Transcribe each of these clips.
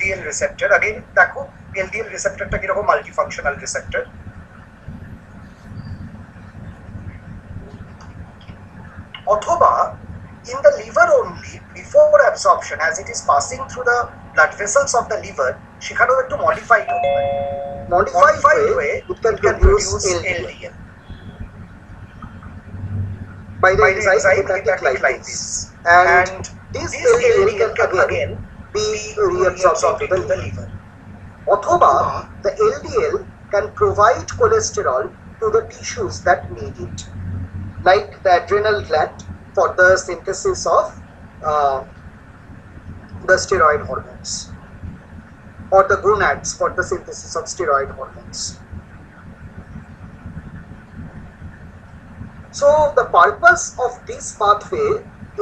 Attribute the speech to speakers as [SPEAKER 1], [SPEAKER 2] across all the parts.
[SPEAKER 1] LDL receptor. Again দেখো LDL receptorটা কিরকম multifunctional receptor. অথবা in the liver only before absorption as it is passing through the blood vessels of the liver সেখানেও একটু modified হতে পারে. Modified way it can produce LDL. By the enzyme hepatic lipase. And this LDL can again be reabsorbed into the liver. অথবা the LDL can provide cholesterol to the tissues that need it, like the adrenal gland for the synthesis of the steroid hormones, or the gonads for the synthesis of steroid hormones. So the purpose of this pathway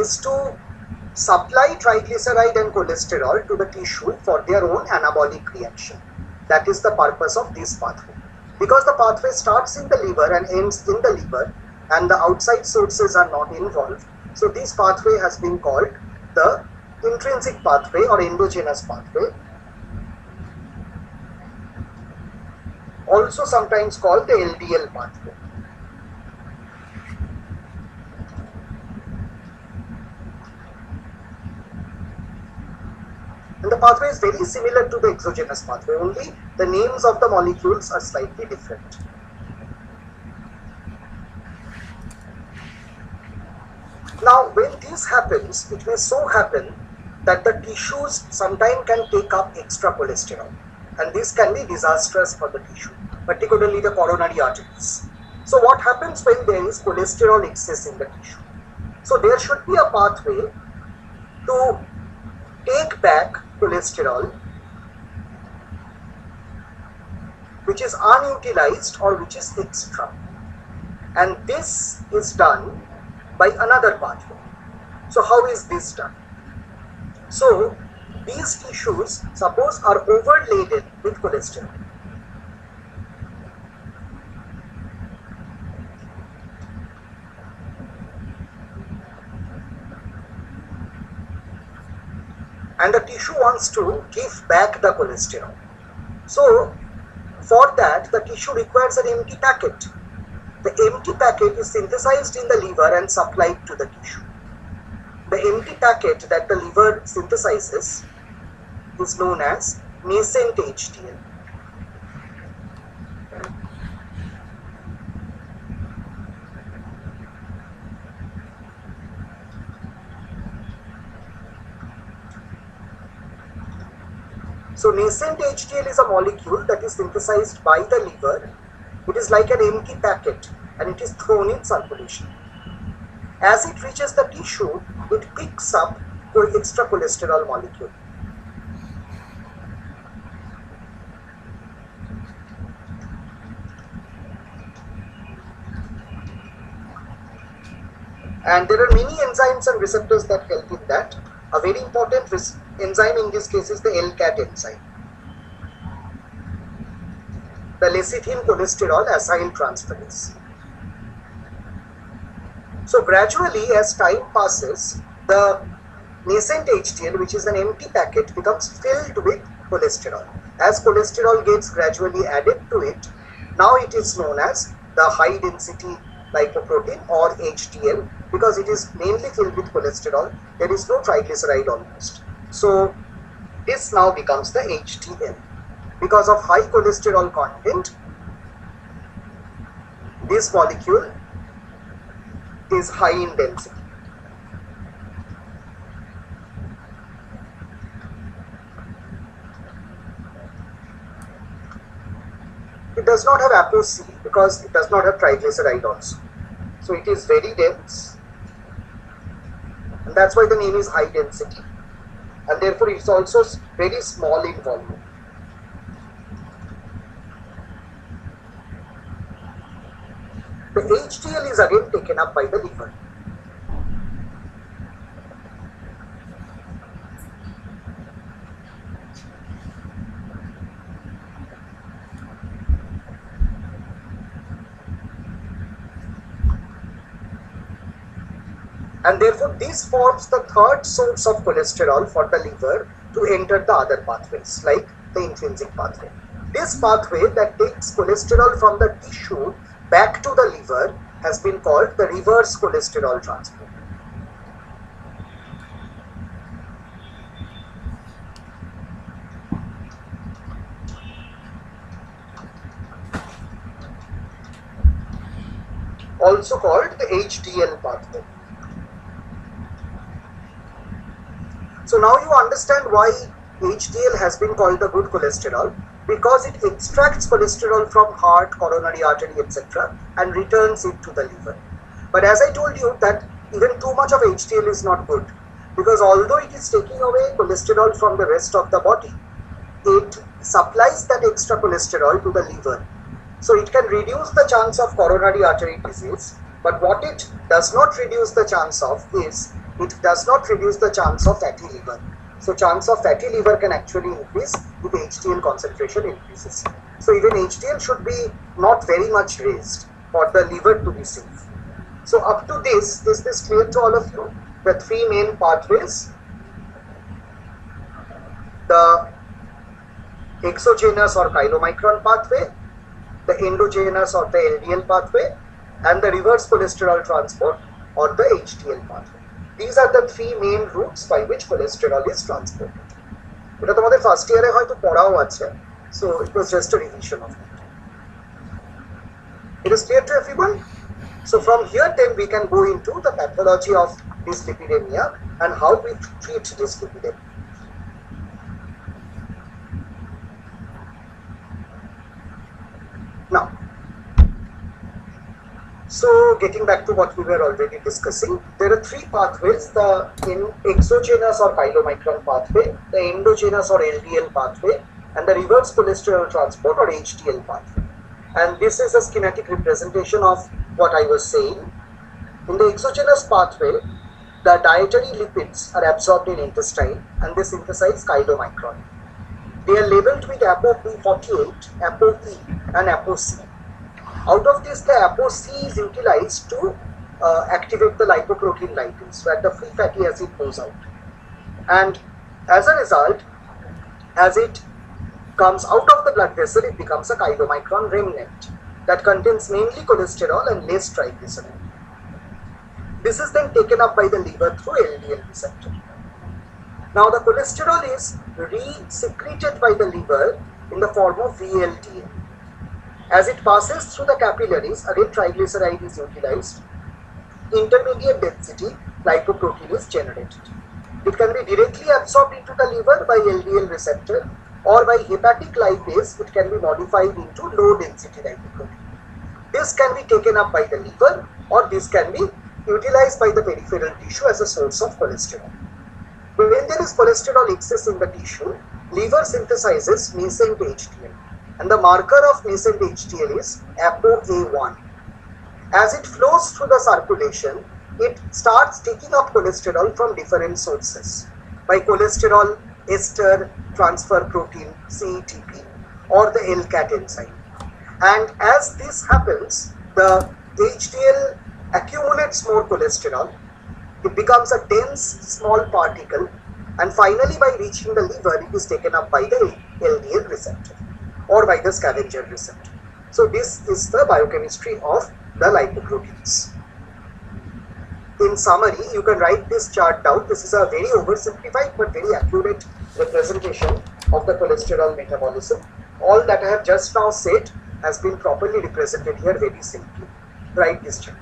[SPEAKER 1] is to supply triglyceride and cholesterol to the tissue for their own anabolic reaction. That is the purpose of this pathway. Because the pathway starts in the liver and ends in the liver, and the outside sources are not involved, so this pathway has been called the intrinsic pathway or endogenous pathway, also sometimes called the LDL pathway. And the pathway is very similar to the exogenous pathway, only the names of the molecules are slightly different. Now, when this happens, it may so happen that the tissues sometimes can take up extra cholesterol, and this can be disastrous for the tissue, particularly the coronary arteries. So what happens when there is cholesterol excess in the tissue? So there should be a pathway to take back cholesterol which is unutilized or which is extra, and this is done by another pathway. So how is this done? So these tissues, suppose, are overladen with cholesterol. And the tissue wants to give back the cholesterol. So for that, the tissue requires an empty packet. The empty packet is synthesized in the liver and supplied to the tissue. The empty packet that the liver synthesizes is known as nascent HDL. So nascent HDL is a molecule that is synthesized by the liver. It is like an empty packet and it is thrown in circulation. As it reaches the tissue, it picks up extra cholesterol molecule. And there are many enzymes and receptors that help in that. A very important enzyme in this case is the LCAT enzyme, the lecithin cholesterol acyl transferase. So gradually, as time passes, the nascent HDL, which is an empty packet, becomes filled with cholesterol. As cholesterol gets gradually added to it, now it is known as the high density lipoprotein or HDL, because it is mainly filled with cholesterol. There is no triglyceride almost. So this now becomes the HDL. Because of high cholesterol content, this molecule is high in density. It does not have ApoC because it does not have triglyceride also. So it is very dense, and that's why the name is high density, and therefore it's also very small in volume. The HDL is again taken up by the liver. And therefore this forms the third source of cholesterol for the liver to to enter the other pathways, like the intrinsic pathway. This pathway that takes cholesterol from the tissue back to the liver has been called the reverse cholesterol transport. Also called the HDL pathway. So now you understand why HDL has been called the good cholesterol, because it extracts cholesterol from heart, coronary artery, etc. and returns it to the liver. But as I told you that even too much of HDL is not good, because although it is taking away cholesterol from the rest of the body, it supplies that extra cholesterol to the liver. So it can reduce the chance of coronary artery disease, but what it does not reduce the chance of is, it does not reduce the chance of fatty liver. So chance of fatty liver can actually increase if HDL concentration increases. So even HDL should be not very much raised for the liver to be safe. So up to this, is this clear to all of you? The three main pathways: the exogenous or chylomicron pathway, the endogenous or the LDL pathway, and the reverse cholesterol transport or the HDL pathway. These are the three main routes by which cholesterol is transported. এটা তোমাদের first ইয়ারে হয়তো পড়াও আছে, so it was just a revision of it. It is clear to everyone? So from here then we can go into the pathology of dyslipidemia and how we treat dyslipidemia. Now, so getting back to what we were already discussing, there are three pathways: the exogenous or chylomicron pathway, the endogenous or LDL pathway, and the reverse cholesterol transport or HDL pathway. And this is a schematic representation of what I was saying. In the exogenous pathway, the dietary lipids are absorbed in intestine and they synthesize chylomicron. They are labeled with ApoB48, ApoE and ApoC. Out of this, the ApoC is utilized to activate the lipoprotein lipase, where the free fatty acid goes out. And as a result, as it comes out of the blood vessel, it becomes a chylomicron remnant that contains mainly cholesterol and less triglyceride. This is then taken up by the liver through LDL receptor. Now the cholesterol is re-secreted by the liver in the form of VLDL. As it passes through the capillaries, again triglyceride is utilized. Intermediate density lipoprotein is generated. It can be directly absorbed into the liver by LDL receptor, or by hepatic lipase it can be modified into low density lipoprotein. This can be taken up by the liver, or this can be utilized by the peripheral tissue as a source of cholesterol. When there is cholesterol excess in the tissue, liver synthesizes nascent HDL, and the marker of nascent HDL is ApoA1. As it flows through the circulation, it starts taking up cholesterol from different sources by cholesterol ester transfer protein CETP or the LCAT enzyme. And as this happens, the HDL accumulates more cholesterol. It becomes a dense small particle, and finally by reaching the liver, it is taken up by the LDL receptor or by the scavenger receptor. So this is the biochemistry of the lipoproteins. In summary, you can write this chart down. This is a very oversimplified but very accurate representation of the cholesterol metabolism. All that I have just now said has been properly represented here very simply. Write this chart.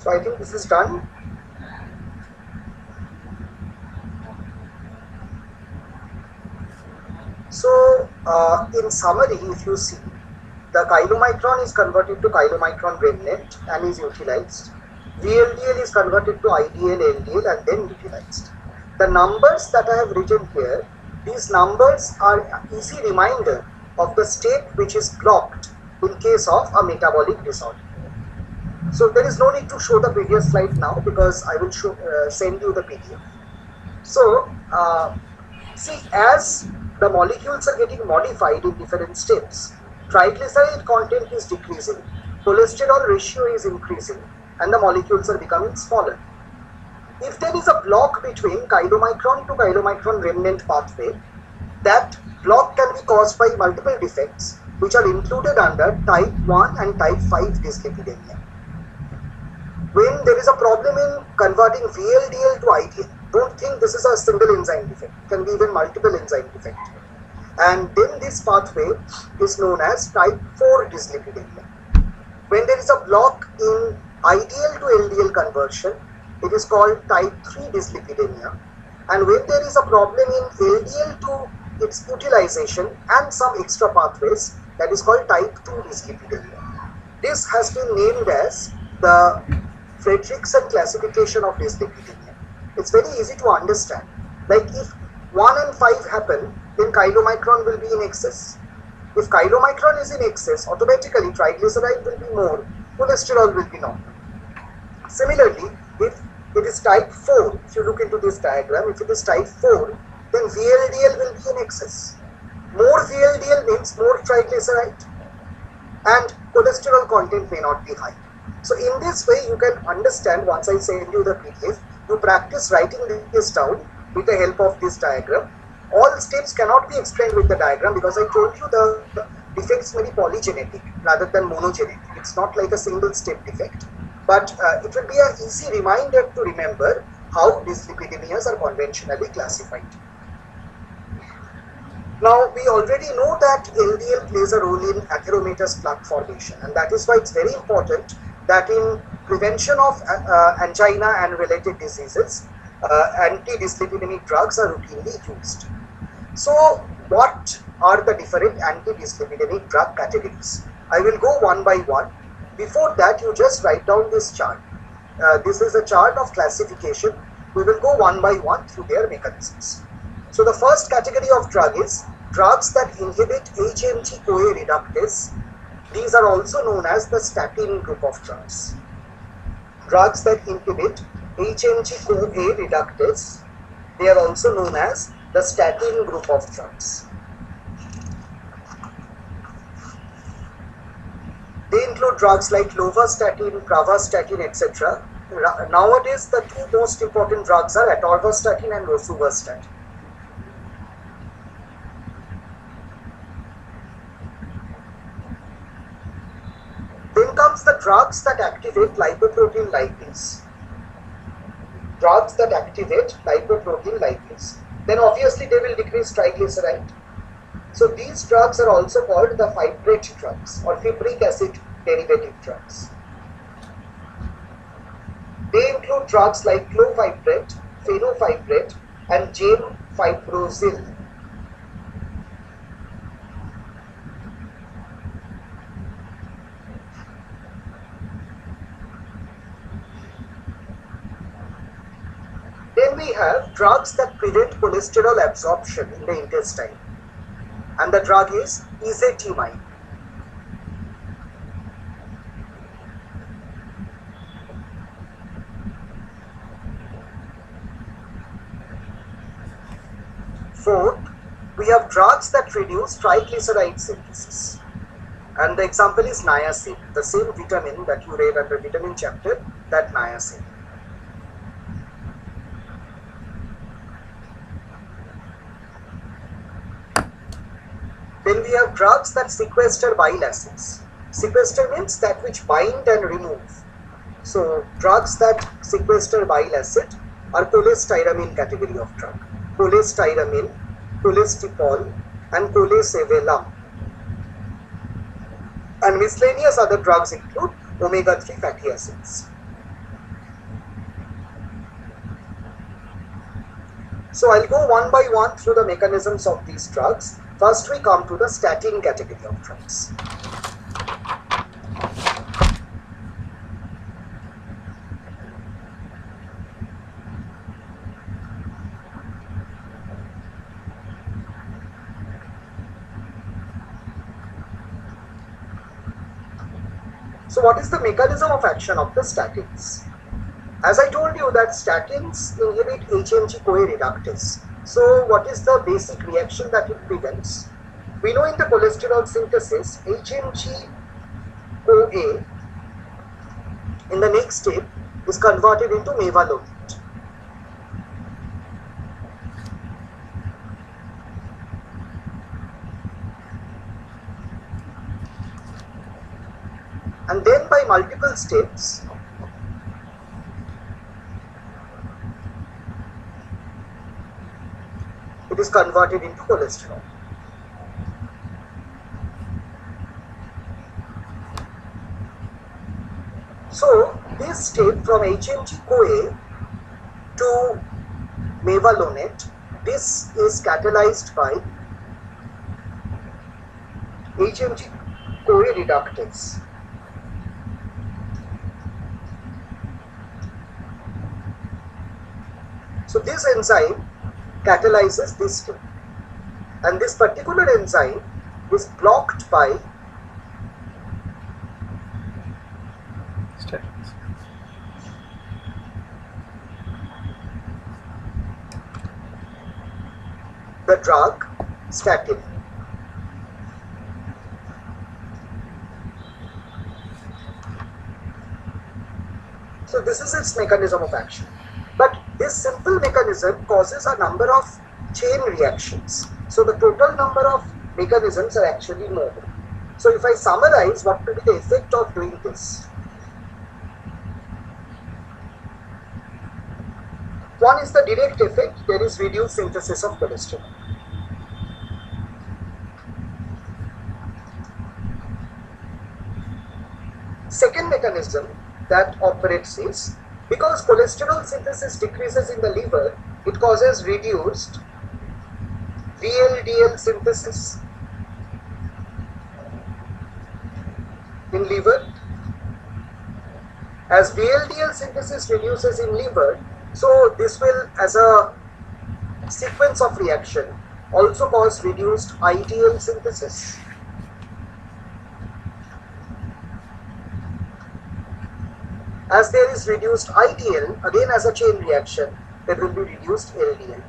[SPEAKER 1] So I think this is done. So in summary, if you see, the chylomicron is converted to chylomicron remnant and is utilized. VLDL is converted to IDL, LDL and then utilized. The numbers that I have written here, these numbers are easy reminder of the state which is blocked in case of a metabolic disorder. So there is no need to show the previous slide now because I will send you the PDF. So see, as the molecules are getting modified in different steps, triglyceride content is decreasing, cholesterol ratio is increasing, and the molecules are becoming smaller. If there is a block between chylomicron to chylomicron remnant pathway, that block can be caused by multiple defects which are included under type 1 and type 5 dyslipidemia. When there is a problem in converting VLDL to IDL, don't think this is a single enzyme defect. It can be even multiple enzyme defect. And then this pathway is known as type 4 dyslipidemia. When there is a block in IDL to LDL conversion, it is called type 3 dyslipidemia. And when there is a problem in LDL to its utilization and some extra pathways, that is called type 2 dyslipidemia. This has been named as the Fredrickson classification of dyslipidemia. It's very easy to understand. Like if 1 and 5 happen, then chylomicron will be in excess. If chylomicron is in excess, automatically triglyceride will be more, cholesterol will be normal. Similarly, if it is type 4, if you look into this diagram, if it is type 4, then VLDL will be in excess. More VLDL means more triglyceride and cholesterol content may not be high. So in this way, you can understand, once I send you the PDF, you practice writing this down with the help of this diagram. All steps cannot be explained with the diagram because I told you the defects may be polygenetic rather than monogenetic. It's not like a single step defect, but it will be an easy reminder to remember how dyslipidemias are conventionally classified. Now, we already know that LDL plays a role in atheromatous plaque formation, and that is why it's very important that in prevention of angina and related diseases, anti-dyslipidemic drugs are routinely used. So, what are the different anti-dyslipidemic drug categories? I will go one by one. Before that, you just write down this chart. This is a chart of classification. We will go one by one through their mechanisms. So, the first category of drug is drugs that inhibit HMG-CoA reductase. These are also known as the statin group of drugs. Drugs that inhibit HMG-CoA reductase, they are also known as the statin group of drugs. They include drugs like lovastatin, pravastatin, etc. Nowadays, the two most important drugs are atorvastatin and rosuvastatin. Then comes the drugs that activate lipoprotein lipase. Drugs that activate lipoprotein lipase. Then obviously they will decrease triglyceride. So these drugs are also called the fibrate drugs or fibric acid derivative drugs. They include drugs like clofibrate, fenofibrate and gemfibrozil. Then we have drugs that prevent cholesterol absorption in the intestine, and the drug is ezetimibe. Fourth, we have drugs that reduce triglyceride synthesis, and the example is niacin, the same vitamin that you read under vitamin chapter, that niacin. Then we have drugs that sequester bile acids. Sequester means that which bind and remove. So drugs that sequester bile acid are cholestyramine category of drug. Cholestyramine, cholestyramine, and cholesevelam. And miscellaneous other drugs include omega-3 fatty acids. So I'll go one by one through the mechanisms of these drugs. First we come to the statin category of drugs. So what is the mechanism of action of the statins? As I told you that statins inhibit HMG-CoA reductase. So what is the basic reaction that it prevents? We know in the cholesterol synthesis, HMG-CoA in the next step is converted into mevalonate. And then by multiple steps, it is converted into cholesterol. So this step from HMG-CoA to mevalonate, this is catalyzed by HMG-CoA reductase. So this enzyme catalyzes this step, and this particular enzyme is blocked by
[SPEAKER 2] statins.
[SPEAKER 1] the drug statin. So this is its mechanism of action. But this simple mechanism causes a number of chain reactions. So the total number of mechanisms are actually more. So if I summarize, what will be the effect of doing this? One is the direct effect, there is reduced synthesis of cholesterol. Second mechanism that operates is, because cholesterol synthesis decreases in the liver, it causes reduced VLDL synthesis in liver. As VLDL synthesis reduces in liver, so this will, as a sequence of reaction, also cause reduced IDL synthesis. As there is reduced IDL, again as a chain reaction, there will be reduced LDL.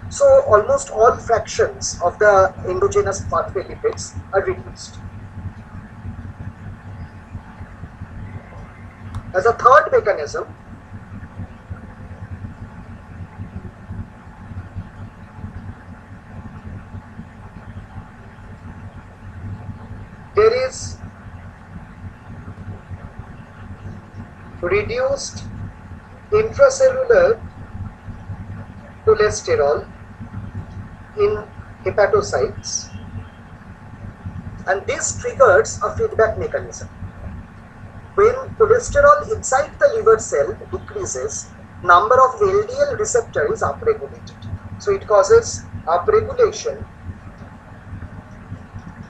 [SPEAKER 1] So almost all fractions of the endogenous pathway lipids are reduced. As a third mechanism, there is reduced intracellular cholesterol in hepatocytes, and this triggers a feedback mechanism. When cholesterol inside the liver cell decreases, number of LDL receptor is upregulated. So it causes upregulation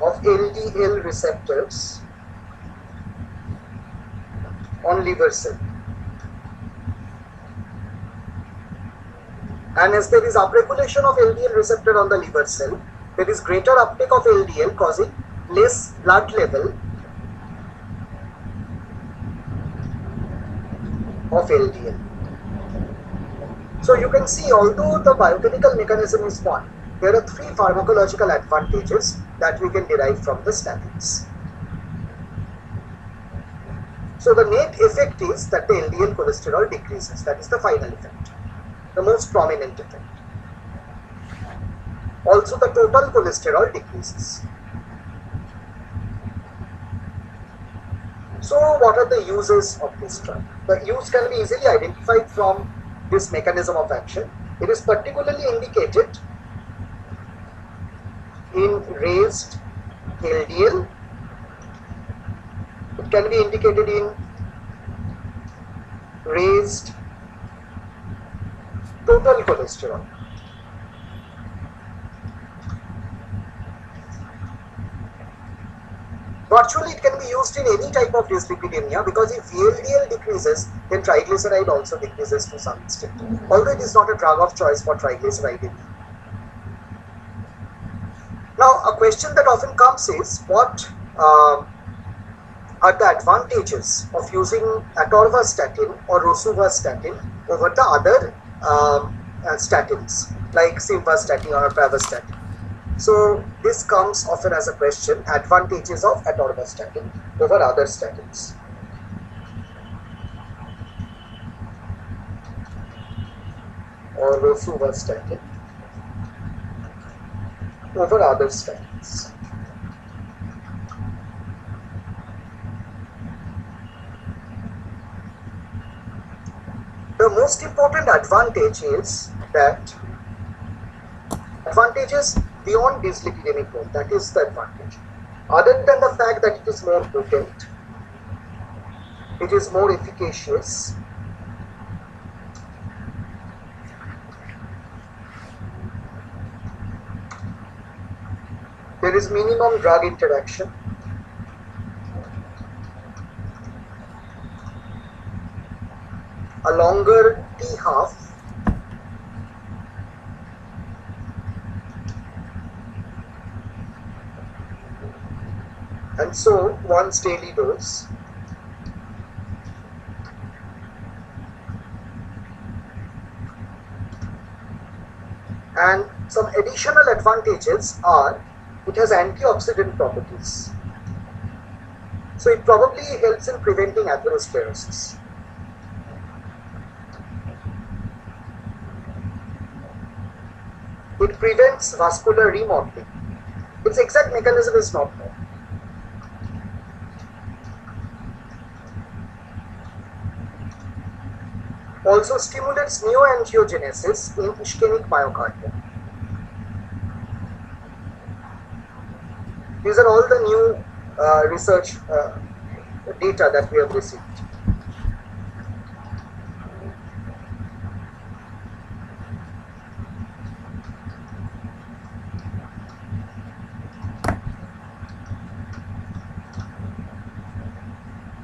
[SPEAKER 1] of LDL receptors on liver cell. And as there is upregulation of LDL receptor on the liver cell, there is greater uptake of LDL, causing less blood level of LDL. So you can see, although the biochemical mechanism is one, there are three pharmacological advantages that we can derive from the statins. So the net effect is that the LDL cholesterol decreases. That is the final effect, the most prominent effect. Also the total cholesterol decreases. So what are the uses of this drug? The use can be easily identified from this mechanism of action. It is particularly indicated in raised LDL. It can be indicated in raised total cholesterol. Virtually, it can be used in any type of dyslipidemia because if VLDL decreases, then triglyceride also decreases to some extent. Although it is not a drug of choice for triglyceridemia. Now, a question that often comes is what are the advantages of using atorvastatin or rosuvastatin over the other statins like simvastatin or pravastatin. So this comes often as a question, advantages of atorvastatin over other statins. Or rosuvastatin over other statins. The most important advantage is that advantages beyond dyslipidemic role, that is the advantage. Other than the fact that it is more potent, it is more efficacious, there is minimum drug interaction, a longer T-half, and so once daily dose. And some additional advantages are it has antioxidant properties. So it probably helps in preventing atherosclerosis. It prevents vascular remodeling. Its exact mechanism is not known. Also stimulates neoangiogenesis in ischemic myocardium. These are all the new research data that we have received.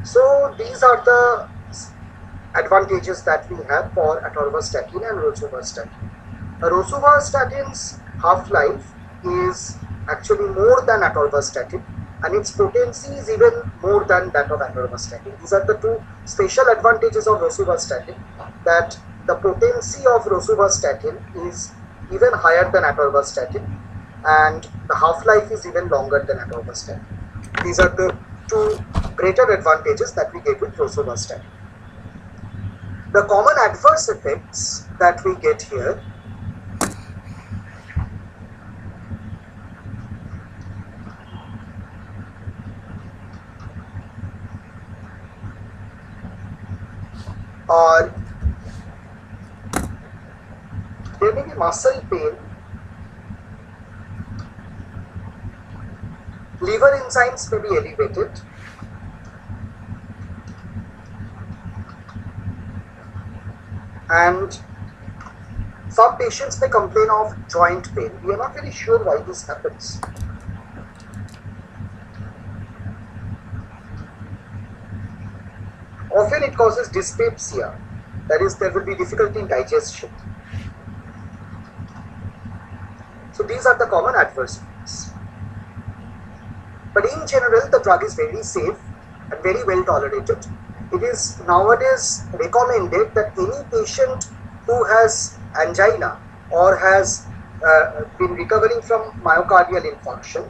[SPEAKER 1] So these are the advantages that we have for atorvastatin and rosuvastatin. Rosuvastatin's half-life is actually more than atorvastatin, and its potency is even more than that of atorvastatin. These are the two special advantages of rosuvastatin, that the potency of rosuvastatin is even higher than atorvastatin, and the half-life is even longer than atorvastatin. These are the two greater advantages that we get with rosuvastatin. The common adverse effects that we get here are there may be muscle pain, liver enzymes may be elevated, and some patients may complain of joint pain. We are not very sure why this happens. Often it causes dyspepsia, that is, there will be difficulty in digestion. So these are the common adverse effects. But in general, the drug is very safe and very well tolerated. It is nowadays recommended that any patient who has angina or has been recovering from myocardial infarction,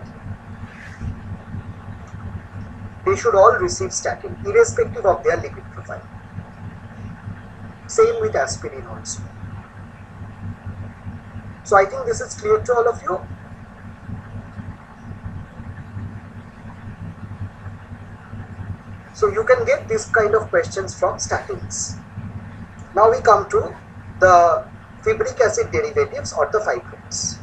[SPEAKER 1] they should all receive statin, irrespective of their lipid profile. Same with aspirin also. So I think this is clear to all of you. So you can get this kind of questions from statins. Now we come to the fibric acid derivatives or the fibrates.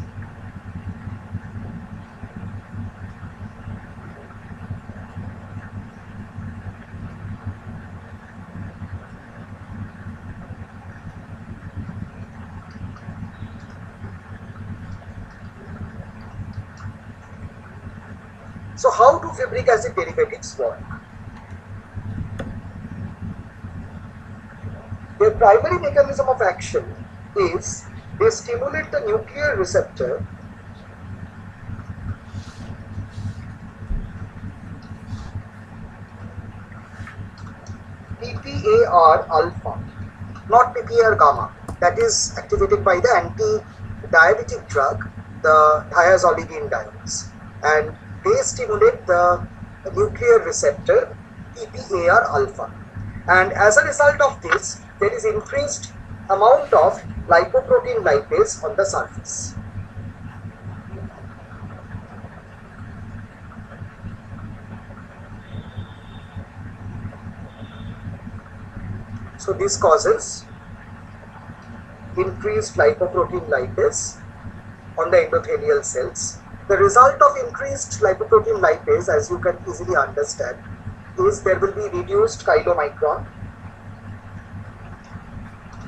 [SPEAKER 1] So how do fibric acid derivatives work? Their primary mechanism of action is they stimulate the nuclear receptor PPAR alpha, not PPAR gamma, that is activated by the anti-diabetic drug, the thiazolidinediones, and they stimulate the nuclear receptor PPAR alpha. And as a result of this, there is increased amount of lipoprotein lipase on the surface. So this causes increased lipoprotein lipase on the endothelial cells. The result of increased lipoprotein lipase, as you can easily understand, is there will be reduced chylomicron,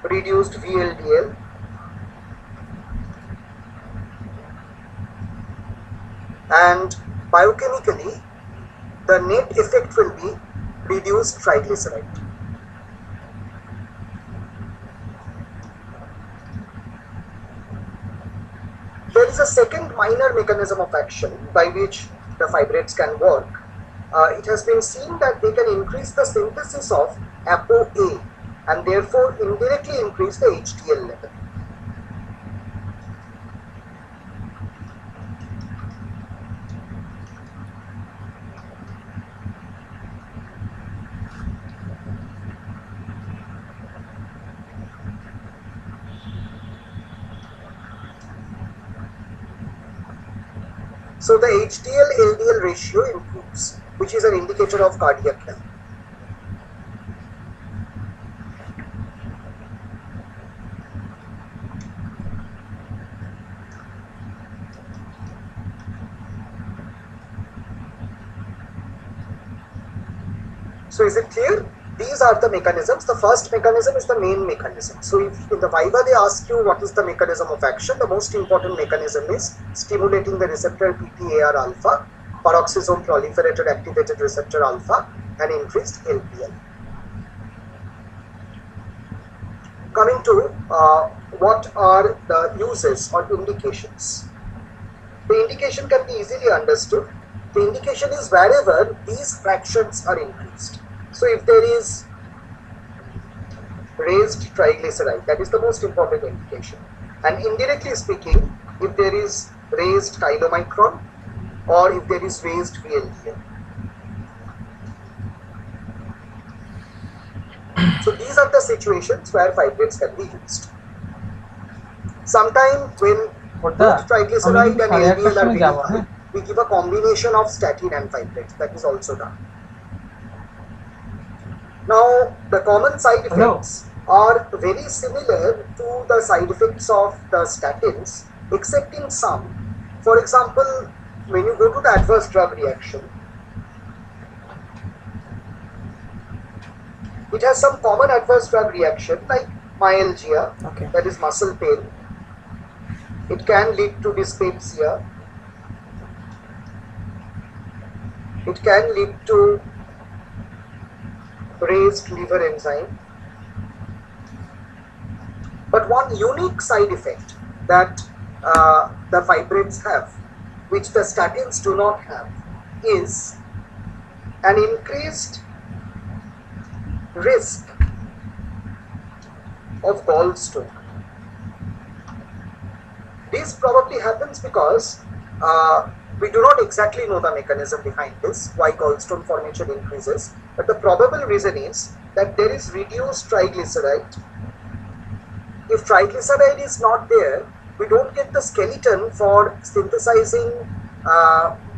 [SPEAKER 1] reduced VLDL, and biochemically the net effect will be reduced triglyceride. There is a second minor mechanism of action by which the fibrates can work. It has been seen that they can increase the synthesis of ApoA and therefore indirectly increase the HDL level. So the HDL-LDL ratio improves, which is an indicator of cardiac health. So is it clear? These are the mechanisms. The first mechanism is the main mechanism. So if in the Viva they ask you what is the mechanism of action, the most important mechanism is stimulating the receptor PPAR alpha, peroxisome proliferated activated receptor alpha, and increased LPL. Coming to what are the uses or indications. The indication can be easily understood. The indication is wherever these fractions are increased. So if there is raised triglyceride, that is the most important indication. And indirectly speaking, if there is raised chylomicron or if there is raised VLDL. So these are the situations where fibrates can be used. Sometimes when both triglyceride and LDL are very high, we give a combination of statin and fibrates. That is also done. Now, the common side effects are very similar to the side effects of the statins, except in some. For example, when you go to the adverse drug reaction, it has some common adverse drug reaction like myalgia, that is muscle pain. It can lead to dyspepsia. It can lead to raised liver enzyme. But one unique side effect that the fibrates have, which the statins do not have, is an increased risk of gallstone. This probably happens because we do not exactly know the mechanism behind this, why gallstone formation increases, but the probable reason is that there is reduced triglyceride. If triglyceride is not there, we don't get the skeleton for synthesizing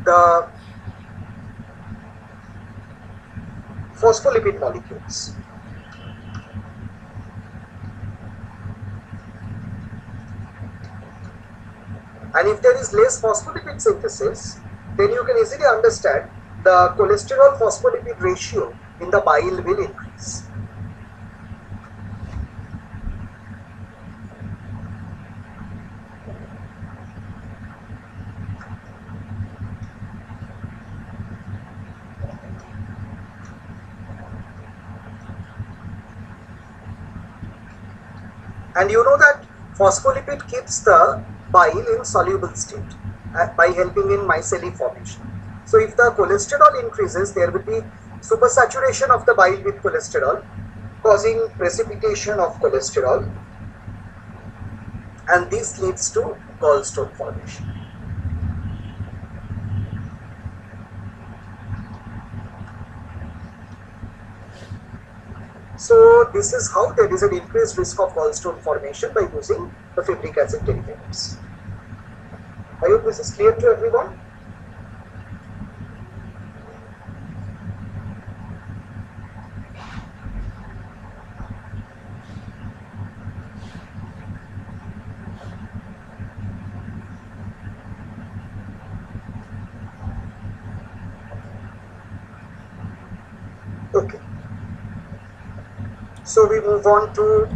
[SPEAKER 1] the phospholipid molecules. And if there is less phospholipid synthesis, then you can easily understand the cholesterol phospholipid ratio in the bile will increase. And you know that phospholipid keeps the bile in soluble state by helping in micelle formation. So if the cholesterol increases, there will be supersaturation of the bile with cholesterol, causing precipitation of cholesterol, and this leads to gallstone formation. So this is how there is an increased risk of gallstone formation by using the fibric acid derivatives. I hope this is clear to everyone. Okay. So we move on to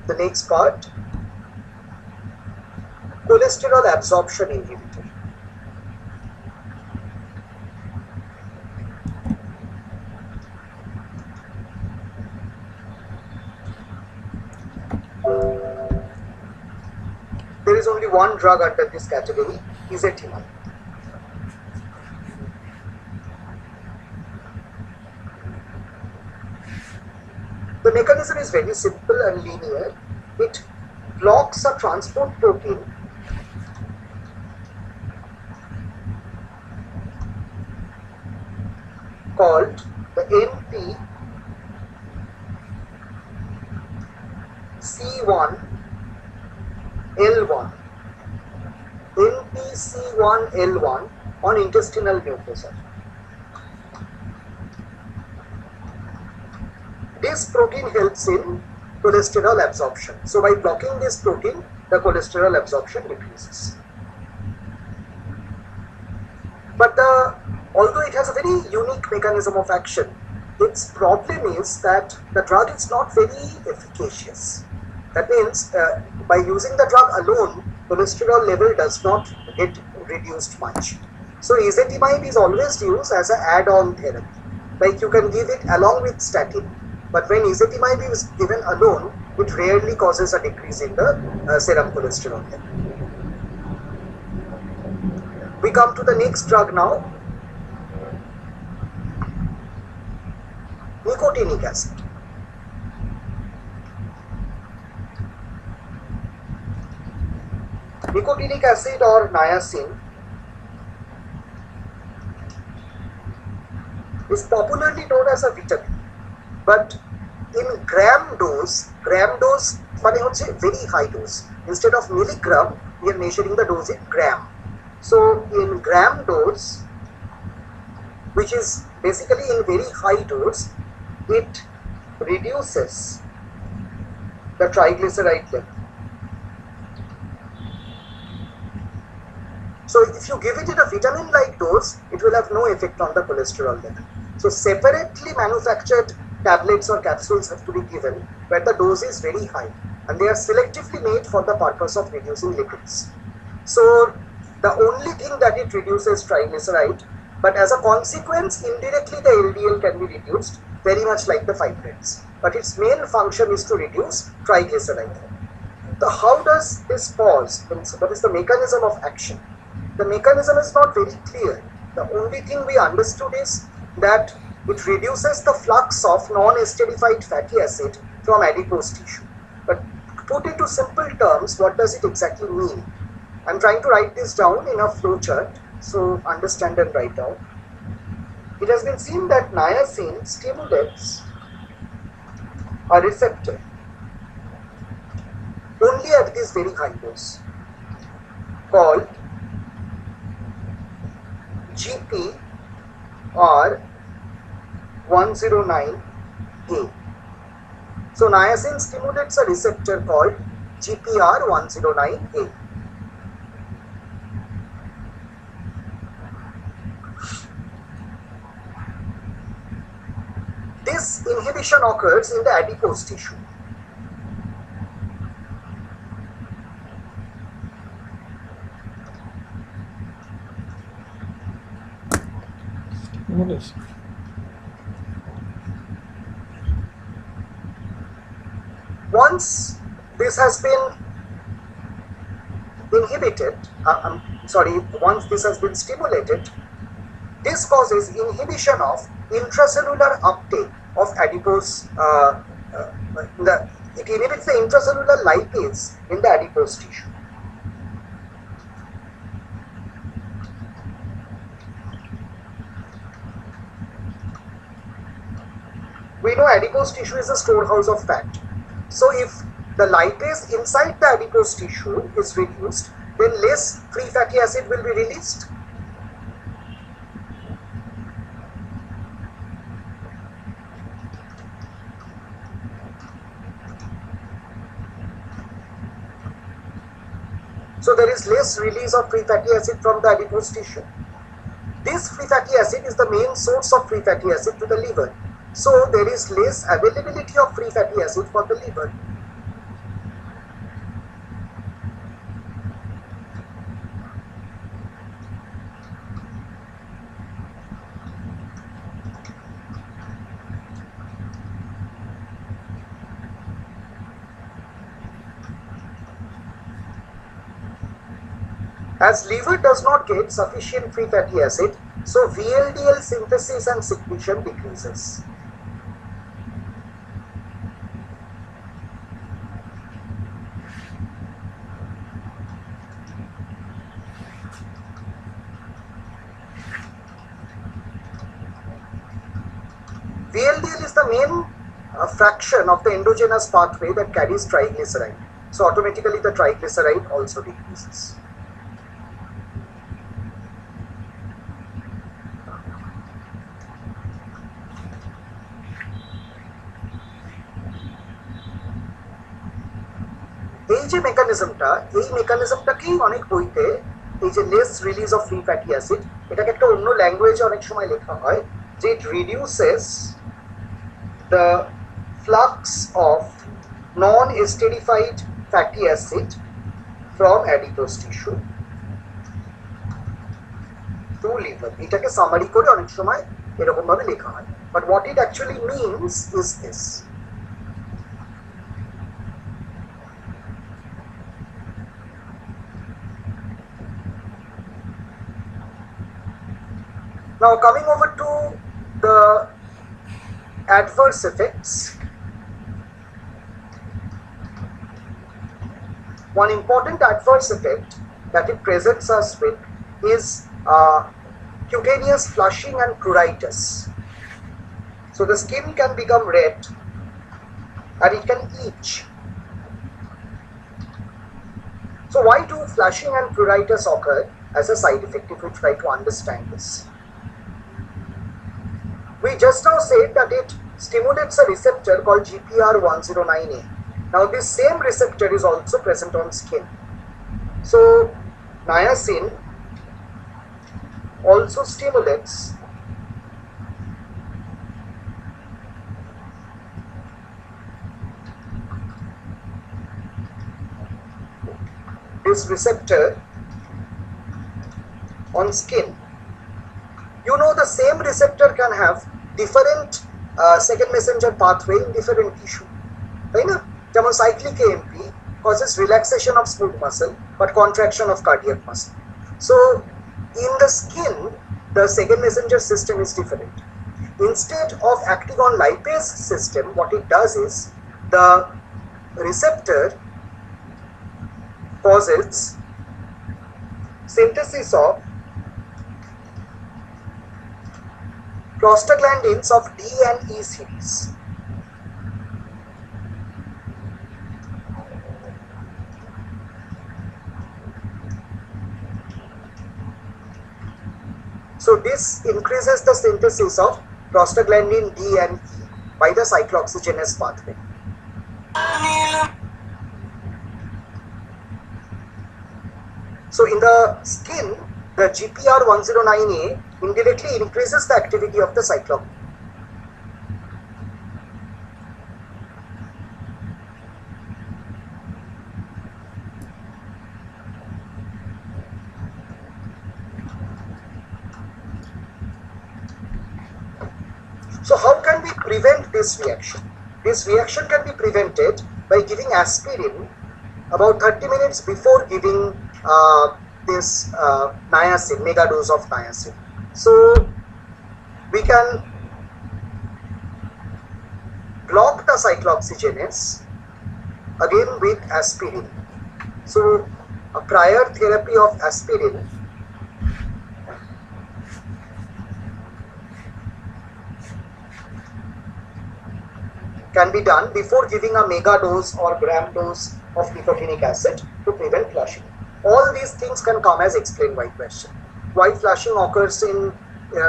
[SPEAKER 1] the next part, cholesterol absorption inhibitor. There is only one drug under this category, ezetimibe. The mechanism is very simple and linear. It blocks a transport protein called the NPC1L1 on intestinal mucosa. This protein helps in cholesterol absorption. So by blocking this protein, the cholesterol absorption decreases. But although it has a very unique mechanism of action, its problem is that the drug is not very efficacious. That means by using the drug alone, cholesterol level does not get reduced much. So ezetimibe is always used as an add-on therapy. Like you can give it along with statin. But when ezetimibe is given alone, it rarely causes a decrease in the serum cholesterol level. We come to the next drug now, nicotinic acid. Nicotinic acid or niacin is popularly known as a vitamin. But in gram dose মানে হচ্ছে very high dose. Instead of milligram, we are measuring the dose in gram. So in gram dose, which is basically in very high dose, it reduces the triglyceride level. So if you give it in a vitamin-like dose, it will have no effect on the cholesterol level. So separately manufactured tablets or capsules have to be given where the dose is very high, and they are selectively made for the purpose of reducing lipids. So the only thing that it reduces triglyceride, but as a consequence indirectly the LDL can be reduced, very much like the fibrates. But its main function is to reduce triglyceride. So how does this pause? What is the mechanism of action? The mechanism is not very clear. The only thing we understood is that it reduces the flux of non-esterified fatty acid from adipose tissue. But put into simple terms, what does it exactly mean? I'm trying to write this down in a flow chart, so understand and write down. It has been seen that niacin stimulates a receptor only at this very high dose called GPR109A. So niacin stimulates a receptor called GPR109A. This inhibition occurs in the adipose tissue. Once this has been inhibited, once this has been stimulated, this causes inhibition of intracellular uptake of adipose, it inhibits the intracellular lipase in the adipose tissue. We know adipose tissue is a storehouse of fat. So if the lipase inside the adipose tissue is reduced, then less free fatty acid will be released. So there is less release of free fatty acid from the adipose tissue. This free fatty acid is the main source of free fatty acid to the liver. So there is less availability of free fatty acid for the liver. As liver does not get sufficient free fatty acid, so VLDL synthesis and secretion decreases. VLDL is the main fraction of the endogenous pathway that carries triglyceride. So automatically the triglyceride also decreases. এই যে মেকানিজমটা, এই মেকানিজমটাকেই অনেক বইতে এই যে less release of free fatty acid, এটাকে একটা অন্য ল্যাঙ্গুয়েজে অনেক সময় লেখা হয় যে it reduces the flux of non esterified fatty acid from adipose tissue to liver. এটাকে সামারি করে অনেক সময় এরকম ভাবে লেখা হয়, but what it actually means is this. Now coming over to the adverse effects, one important adverse effect that it presents us with is cutaneous flushing and pruritus. So the skin can become red and it can itch. So why do flushing and pruritus occur as a side effect if we try to understand this? We just now said that it stimulates a receptor called GPR109A. Now this same receptor is also present on skin. So niacin also stimulates this receptor on skin. You know the same receptor can have different second messenger pathway in different tissue. Right? যেমন cyclic AMP causes relaxation of smooth muscle but contraction of cardiac muscle. So in the skin, the second messenger system is different. Instead of acting on lipase system, what it does is the receptor causes synthesis of prostaglandins of D and E series. So this increases the synthesis of prostaglandin D and E by the cyclooxygenase pathway. So in the skin, the GPR109A indirectly increases the activity of the cyclone. So how can we prevent this reaction? This reaction can be prevented by giving aspirin about 30 minutes before giving this niacin, mega dose of niacin. So we can block the cyclooxygenase again with aspirin. So a prior therapy of aspirin can be done before giving a mega dose or gram dose of nicotinic acid to prevent flushing. All these things can come as explain why question. Why flushing occurs in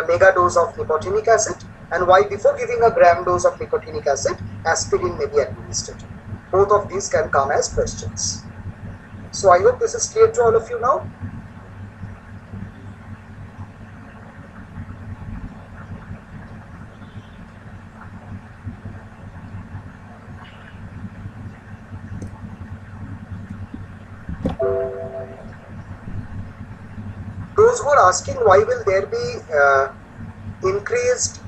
[SPEAKER 1] mega dose of nicotinic acid, and why before giving a gram dose of nicotinic acid, aspirin may be administered. Both of these can come as questions. So I hope this is clear to all of you now. Those who are asking why will there be increased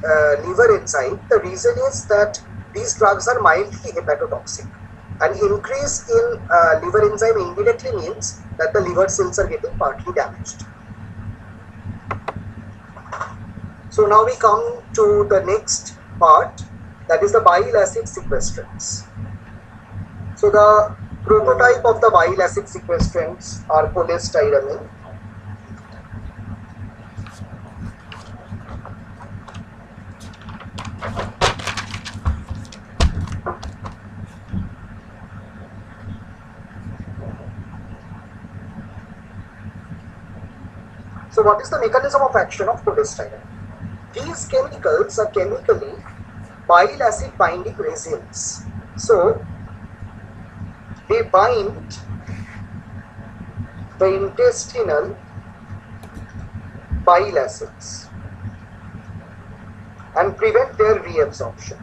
[SPEAKER 1] liver enzyme, the reason is that these drugs are mildly hepatotoxic. An increase in liver enzyme indirectly means that the liver cells are getting partly damaged. So now we come to the next part, that is the bile acid sequestrants. So the prototype of the bile acid sequestrants are cholestyramine, So what is the mechanism of action of cholestyramine? These chemicals are chemically bile acid binding resins. So they bind the intestinal bile acids and prevent their reabsorption.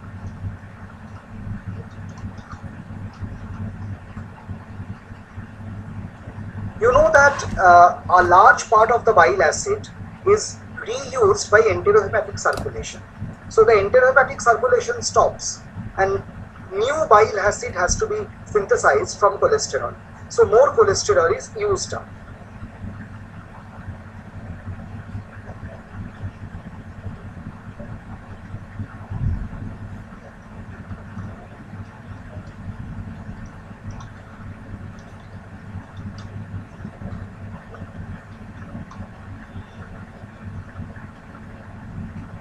[SPEAKER 1] You know that a large part of the bile acid is reused by enterohepatic circulation. So the enterohepatic circulation stops and new bile acid has to be synthesized from cholesterol. So more cholesterol is used up.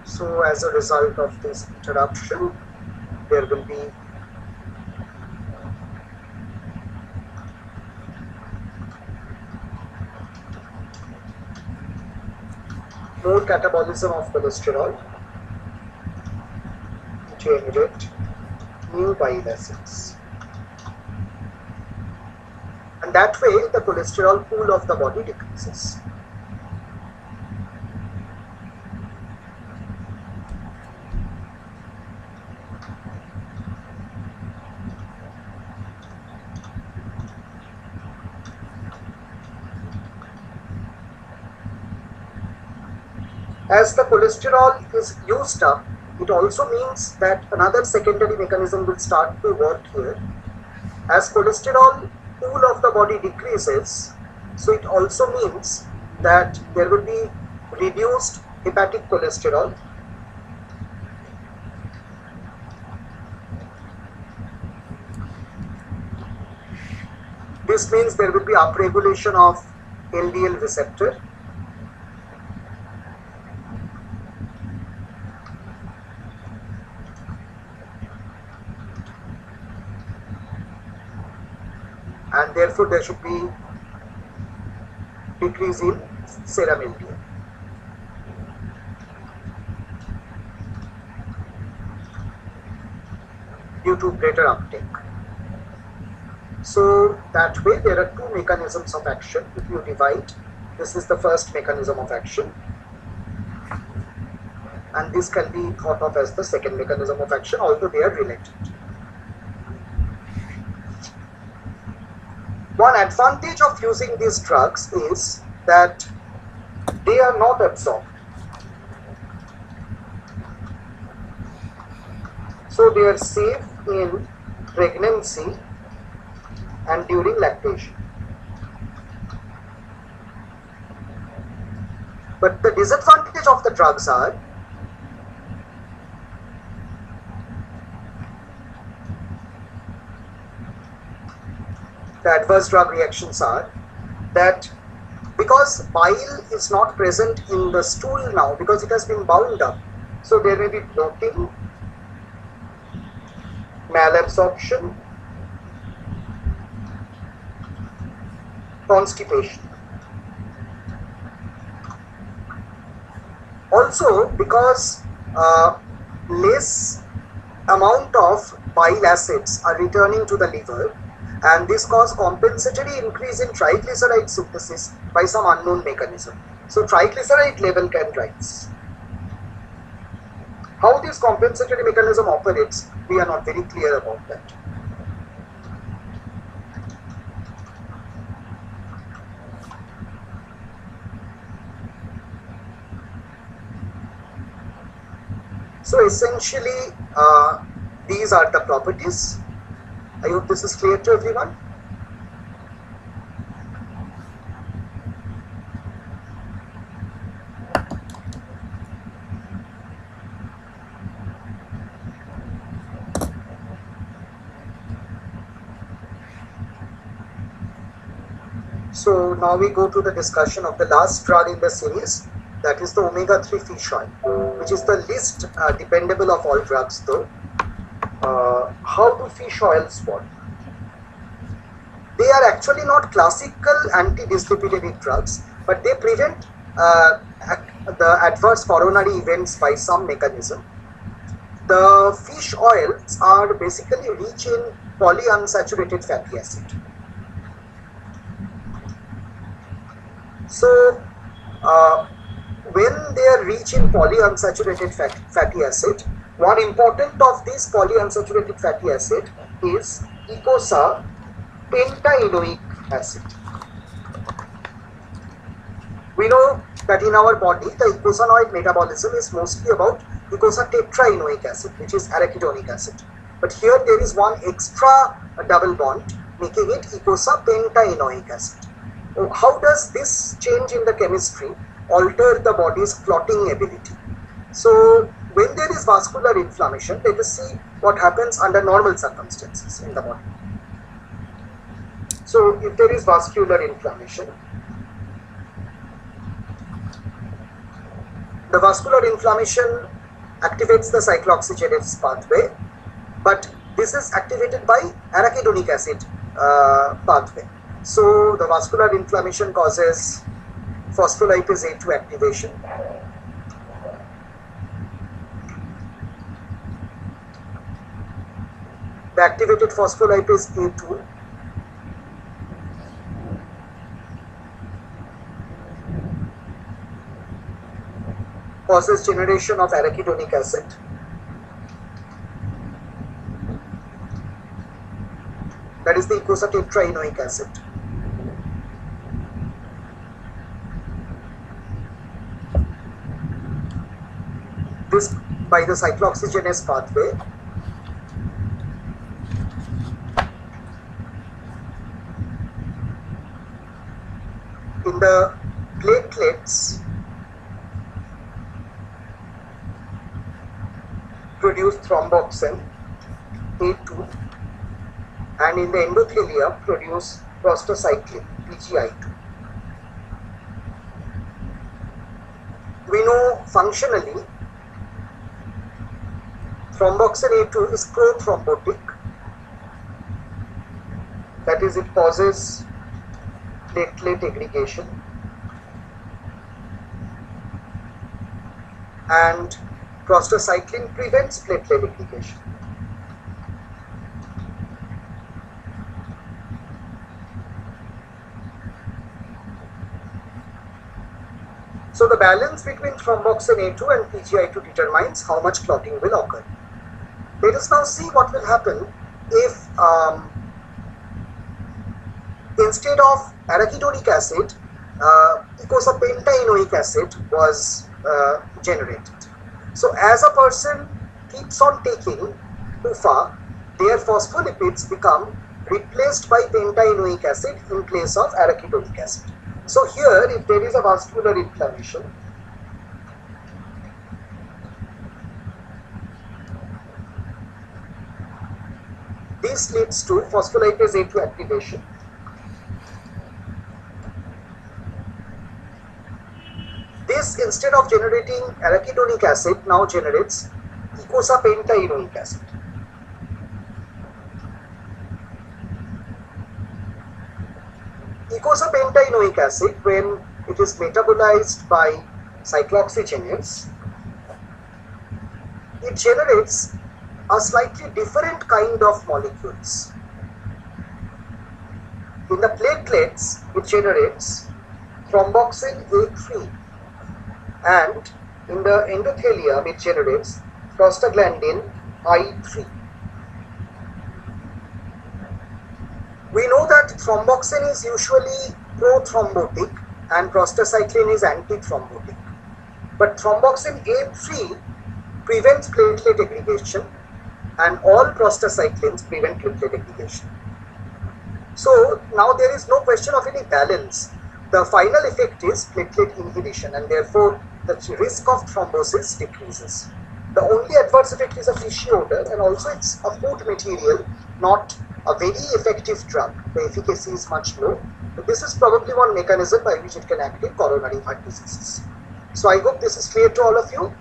[SPEAKER 1] So as a result of this interruption, there will be more catabolism of cholesterol to generate new bile acids. And that way the cholesterol pool of the body decreases. As the cholesterol is used up, it also means that another secondary mechanism will start to work here. As cholesterol pool of the body decreases, so it also means that there will be reduced hepatic cholesterol. This means there will be upregulation of LDL receptor. And therefore there should be decrease in serum LDL. Due to greater uptake. So that way there are two mechanisms of action. If you divide, this is the first mechanism of action, and this can be thought of as the second mechanism of action, although they are related. One advantage of using these drugs is that they are not absorbed. So they are safe in pregnancy and during lactation. But the disadvantage of the drugs are the adverse drug reactions are that because bile is not present in the stool now because it has been bound up, so there may be bloating, malabsorption, constipation. Also, because less amount of bile acids are returning to the liver, and this causes compensatory increase in triglyceride synthesis by some unknown mechanism. So triglyceride level can rise. How this compensatory mechanism operates, we are not very clear about that. So essentially, these are the properties. I hope this is clear to everyone. So now we go to the discussion of the last drug in the series, that is the omega-3 fish oil, which is the least dependable of all drugs though. How do fish oils work? They are actually not classical anti-dyslipidemic drugs, but they prevent the adverse coronary events by some mechanism. The fish oils are basically rich in polyunsaturated fatty acid. So, when they are rich in polyunsaturated fatty acid, one important of this polyunsaturated fatty acid is eicosapentaenoic acid. We know that in our body, the eicosanoid metabolism is mostly about eicosatetraenoic acid, which is arachidonic acid. But here there is one extra double bond, making it eicosapentaenoic acid. How does this change in the chemistry alter the body's clotting ability? So, when there is vascular inflammation, let us see what happens under normal circumstances in the body. So, if there is vascular inflammation, the vascular inflammation activates the cyclooxygenase pathway, but this is activated by arachidonic acid pathway. So, the vascular inflammation causes phospholipase A2 activation. The activated phospholipase A2 causes generation of arachidonic acid. That is the eicosatetraenoic acid. This by the cyclooxygenase pathway. In the platelets produce thromboxane A2, and in the endothelia produce prostacyclin PGI2. We know functionally thromboxane A2 is prothrombotic, that is, it causes platelet aggregation, and prostacyclin prevents platelet aggregation. So the balance between thromboxane A2 and PGI2 determines how much clotting will occur. Let us now see what will happen if instead of arachidonic acid, eicosapentaenoic acid was generated. So as a person keeps on taking PUFA, their phospholipids become replaced by pentaenoic acid in place of arachidonic acid. So here, if there is a vascular inflammation, this leads to phospholipase A2 activation. This, instead of generating arachidonic acid, now generates eicosapentaenoic acid. Eicosapentaenoic acid, when it is metabolized by cyclooxygenases, it generates a slightly different kind of molecules. In the platelets, it generates thromboxane A3, and in the endothelium, it generates prostaglandin I3. We know that thromboxane is usually prothrombotic and prostacyclin is antithrombotic. But thromboxane A3 prevents platelet aggregation and all prostacyclins prevent platelet aggregation. So now there is no question of any balance. The final effect is platelet inhibition, and therefore the risk of thrombosis decreases. The only adverse effect is a fishy odor, and also it's a food material, not a very effective drug. The efficacy is much low. But this is probably one mechanism by which it can act in coronary heart diseases. So I hope this is clear to all of you.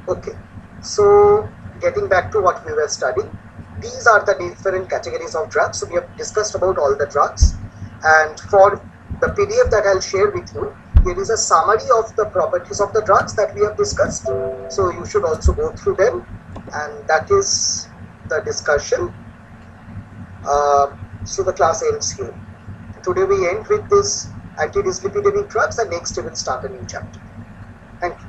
[SPEAKER 1] Okay, so getting back to what we were studying, these are the different categories of drugs. So we have discussed about all the drugs, and for the PDF that I'll share with you, there is a summary of the properties of the drugs that we have discussed. So you should also go through them, and that is the discussion. So the class ends here. Today we end with this antidyslipidemic drugs, and next we will start a new chapter. Thank you.